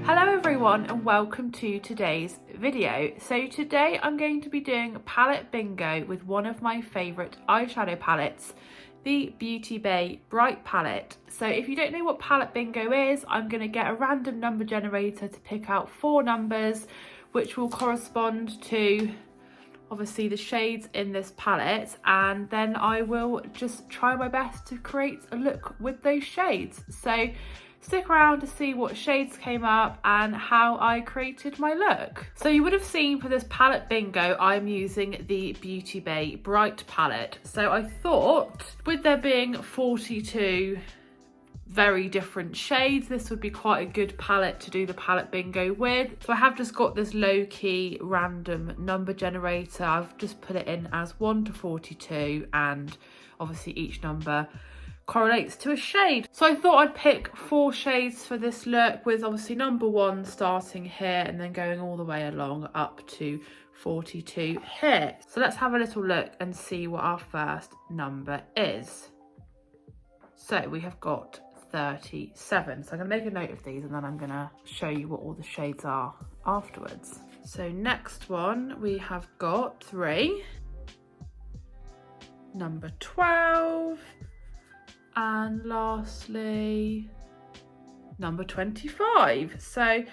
Hello everyone and welcome to today's video. So today I'm going to be doing a palette bingo with one of my favourite eyeshadow palettes, the Beauty Bay Bright palette. So if you don't know what palette bingo is, I'm going to get a random number generator to pick out 4 numbers which will correspond to obviously the shades in this palette, and then I will just try my best to create a look with those shades. So stick around to see what shades came up and how I created my look. So you would have seen for this palette bingo, I'm using the Beauty Bay Bright palette. So I thought with there being 42 very different shades, this would be quite a good palette to do the palette bingo with. So I have just got this low-key random number generator. I've just put it in as 1 to 42, and obviously each number correlates to a shade. So I thought I'd pick 4 shades for this look, with obviously number 1 starting here and then going all the way along up to 42 here. So let's have a little look and see what our first number is. So we have got 37. So I'm going to make a note of these and then I'm going to show you what all the shades are afterwards. So next one we have got 3, number 12, and lastly number 25. So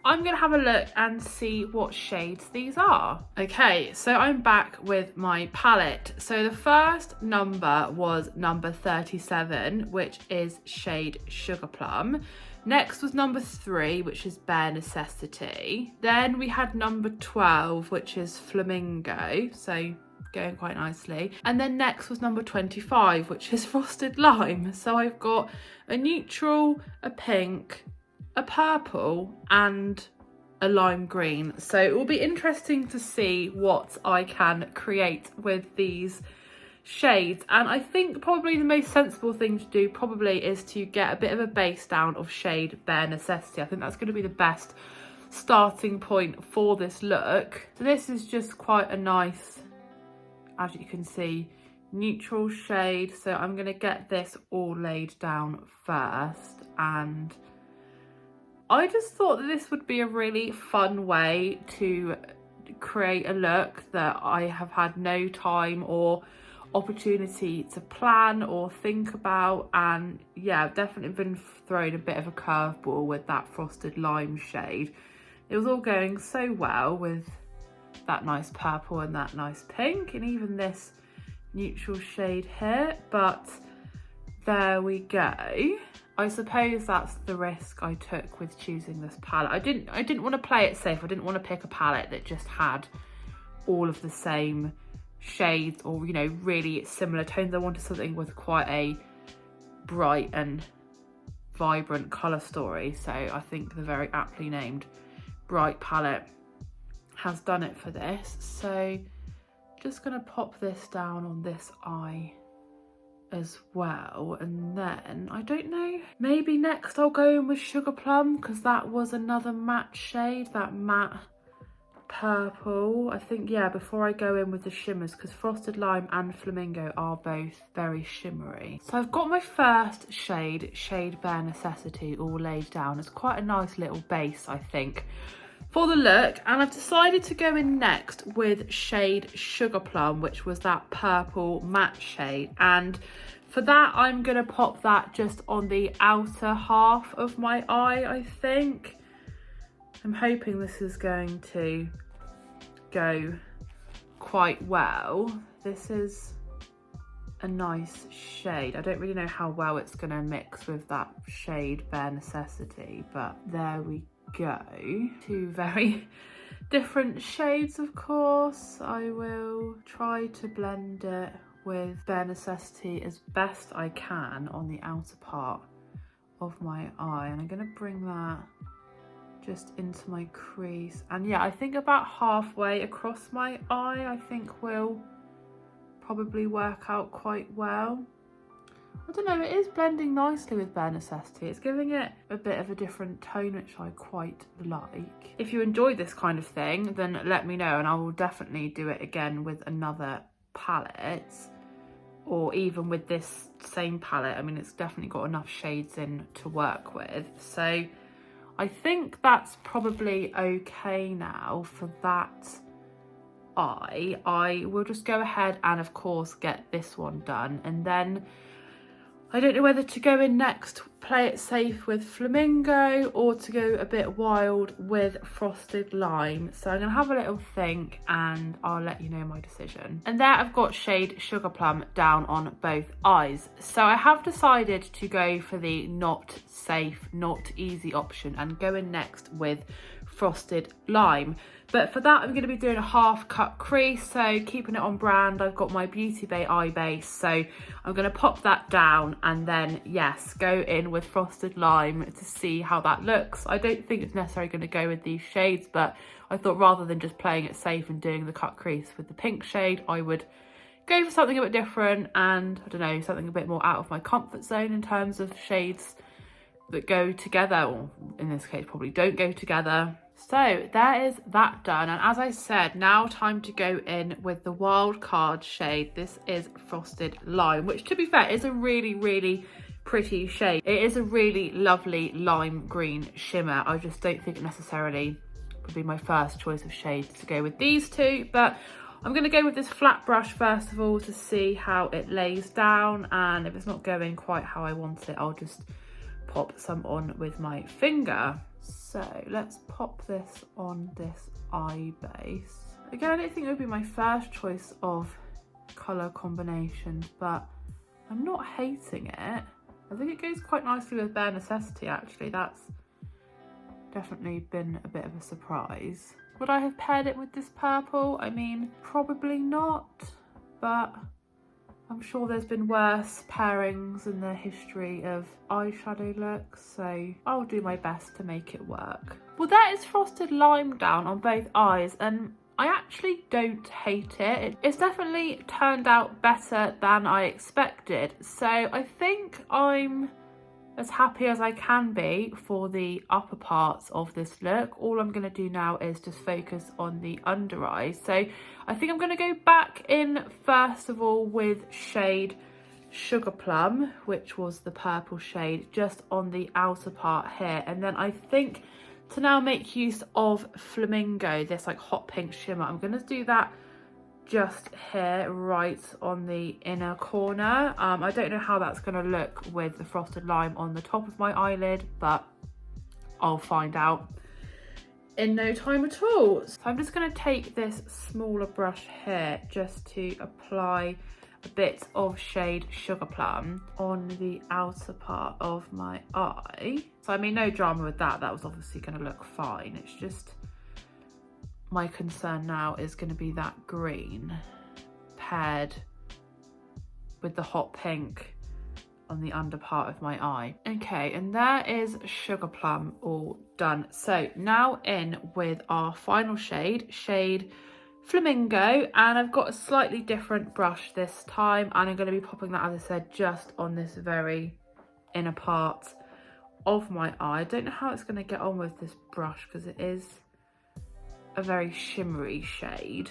I'm going to have a look and see what shades these are. Okay, so I'm back with my palette. So the first number was number 37, which is shade Sugar Plum. Next was number 3, which is Bare Necessity. Then we had number 12, which is Flamingo. So going quite nicely. And then next was number 25, which is Frosted Lime. So I've got a neutral, a pink, a purple and a lime green. So it will be interesting to see what I can create with these shades. And I think probably the most sensible thing to do probably is to get a bit of a base down of shade Bare Necessity. I think that's going to be the best starting point for this look. So this is just quite a nice, as you can see, neutral shade. So I'm going to get this all laid down first, and I just thought that this would be a really fun way to create a look that I have had no time or opportunity to plan or think about. And yeah, I've definitely been thrown a bit of a curveball with that Frosted Lime shade. It was all going so well with that nice purple and that nice pink and even this neutral shade here, but there we go. I suppose that's the risk I took with choosing this palette. I didn't want to play it safe. I didn't want to pick a palette that just had all of the same shades or, you know, really similar tones. I wanted something with quite a bright and vibrant colour story. So I think the very aptly named Bright palette has done it for this. So just going to pop this down on this eye as well, and then I don't know, maybe next I'll go in with Sugar Plum, because that was another matte shade, that matte purple. I think, yeah, before I go in with the shimmers, because Frosted Lime and Flamingo are both very shimmery. So I've got my first shade, shade Bare Necessity, all laid down. It's quite a nice little base, I think, for the look, and I've decided to go in next with shade Sugar Plum, which was that purple matte shade. And for that, I'm going to pop that just on the outer half of my eye, I think. I'm hoping this is going to go quite well. This is a nice shade. I don't really know how well it's going to mix with that shade Bare Necessity, but there we go. 2 very different shades, of course. I will try to blend it with Bare Necessity as best I can on the outer part of my eye, and I'm going to bring that just into my crease, and yeah, I think about halfway across my eye I think will probably work out quite well. I don't know, it is blending nicely with Bare Necessity. It's giving it a bit of a different tone, which I quite like. If you enjoy this kind of thing, then let me know and I will definitely do it again with another palette, or even with this same palette. I mean, it's definitely got enough shades in to work with. So I think that's probably okay now for that eye. I will just go ahead and of course get this one done, and then I don't know whether to go in next, play it safe with Flamingo, or to go a bit wild with Frosted Lime. So I'm going to have a little think and I'll let you know my decision. And there I've got shade Sugar Plum down on both eyes. So I have decided to go for the not safe, not easy option and go in next with Frosted Lime. But for that, I'm going to be doing a half cut crease, so keeping it on brand. I've got my Beauty Bay eye base, so I'm going to pop that down and then, yes, go in with Frosted Lime to see how that looks. I don't think it's necessarily going to go with these shades, but I thought rather than just playing it safe and doing the cut crease with the pink shade, I would go for something a bit different and, I don't know, something a bit more out of my comfort zone in terms of shades that go together, or in this case probably don't go together. So there is that done, and as I said, now time to go in with the wild card shade. This is Frosted Lime, which to be fair is a really pretty shade. It is a really lovely lime green shimmer. I just don't think it necessarily would be my first choice of shades to go with these two, but I'm going to go with this flat brush first of all to see how it lays down, and if it's not going quite how I want it, I'll just pop some on with my finger. So let's pop this on this eye base. Again, I don't think it would be my first choice of colour combinations, but I'm not hating it. I think it goes quite nicely with Bare Necessity actually. That's definitely been a bit of a surprise. Would I have paired it with this purple? I mean, probably not, but I'm sure there's been worse pairings in the history of eyeshadow looks, so I'll do my best to make it work. Well, that is Frosted Lime down on both eyes, and I actually don't hate it. It's definitely turned out better than I expected, so I think I'm as happy as I can be for the upper parts of this look. All I'm going to do now is just focus on the under eyes. So I think I'm going to go back in first of all with shade Sugar Plum, which was the purple shade, just on the outer part here. And then I think to now make use of Flamingo, this like hot pink shimmer, I'm going to do that just here right on the inner corner. I don't know how that's going to look with the Frosted Lime on the top of my eyelid, but I'll find out in no time at all. So I'm just going to take this smaller brush here just to apply a bit of shade Sugar Plum on the outer part of my eye. So I mean, no drama with that. That was obviously going to look fine. It's just my concern now is going to be that green paired with the hot pink on the under part of my eye. Okay, and there is Sugar Plum all done. So now in with our final shade, shade Flamingo, and I've got a slightly different brush this time, and I'm going to be popping that, as I said, just on this very inner part of my eye. I don't know how it's going to get on with this brush because it is a very shimmery shade.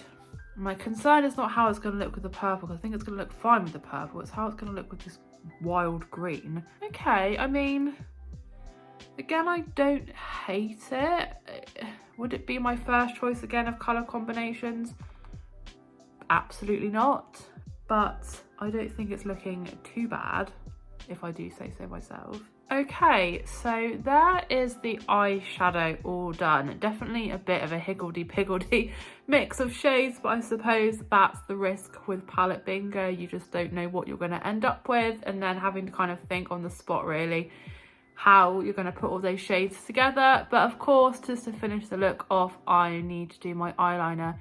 My concern is not how it's going to look with the purple, because I think it's going to look fine with the purple. It's how it's going to look with this wild green. Okay, I mean, again, I don't hate it. Would it be my first choice again of colour combinations? Absolutely not. But I don't think it's looking too bad, if I do say so myself. Okay, so there is the eyeshadow all done. Definitely a bit of a higgledy-piggledy mix of shades, but I suppose that's the risk with palette bingo. You just don't know what you're going to end up with, and then having to kind of think on the spot really how you're going to put all those shades together. But of course, just to finish the look off, I need to do my eyeliner,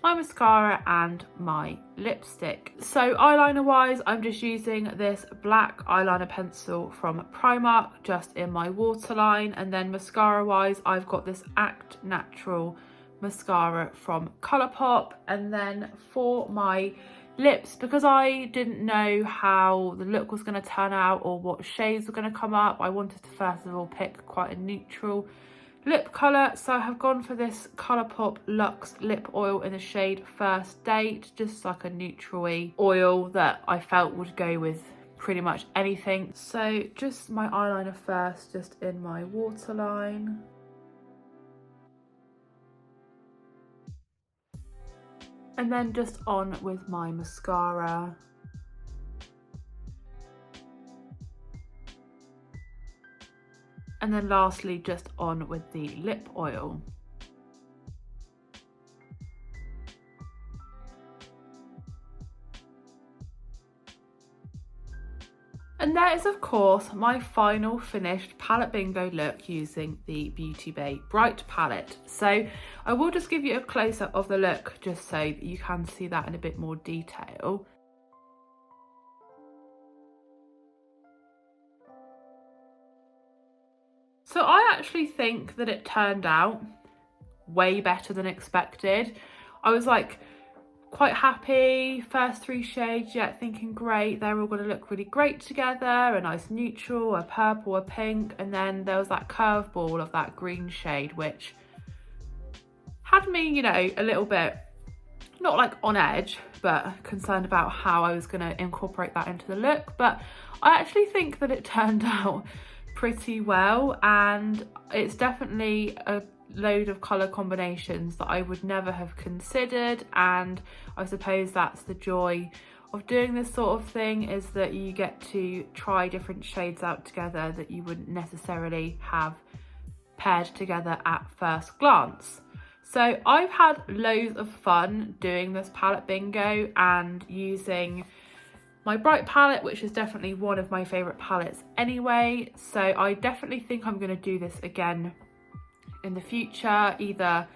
my mascara and my lipstick. So eyeliner wise, I'm just using this black eyeliner pencil from Primark just in my waterline, and then mascara wise I've got this Act Natural mascara from Colourpop. And then for my lips, because I didn't know how the look was going to turn out or what shades were going to come up, I wanted to first of all pick quite a neutral lip colour, so I have gone for this Colourpop Luxe lip oil in the shade First Date, just like a neutral-y oil that I felt would go with pretty much anything. So just my eyeliner first, just in my waterline. And then just on with my mascara. And then lastly, just on with the lip oil. And that is, of course, my final finished palette bingo look using the Beauty Bay Bright palette. So I will just give you a close-up of the look just so that you can see that in a bit more detail. So I actually think that it turned out way better than expected. I was like quite happy, first 3 shades, yeah, thinking great, they're all going to look really great together, a nice neutral, a purple, a pink, and then there was that curveball of that green shade, which had me, you know, a little bit, not like on edge, but concerned about how I was going to incorporate that into the look. But I actually think that it turned out pretty well, and it's definitely a load of colour combinations that I would never have considered, and I suppose that's the joy of doing this sort of thing, is that you get to try different shades out together that you wouldn't necessarily have paired together at first glance. So I've had loads of fun doing this palette bingo and using my Bright palette, which is definitely one of my favourite palettes anyway. So I definitely think I'm going to do this again in the future, either,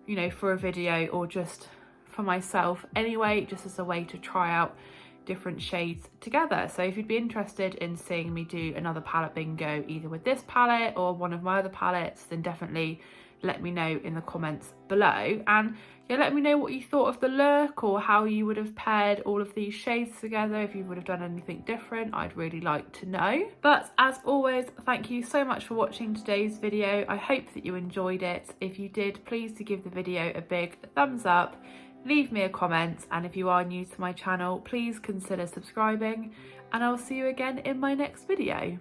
you know, for a video or just for myself anyway, just as a way to try out different shades together. So if you'd be interested in seeing me do another palette bingo either with this palette or one of my other palettes, then definitely let me know in the comments below. And yeah, let me know what you thought of the look, or how you would have paired all of these shades together, if you would have done anything different. I'd really like to know. But as always, thank you so much for watching today's video. I hope that you enjoyed it. If you did, please do give the video a big thumbs up, leave me a comment, and if you are new to my channel, please consider subscribing, and I'll see you again in my next video.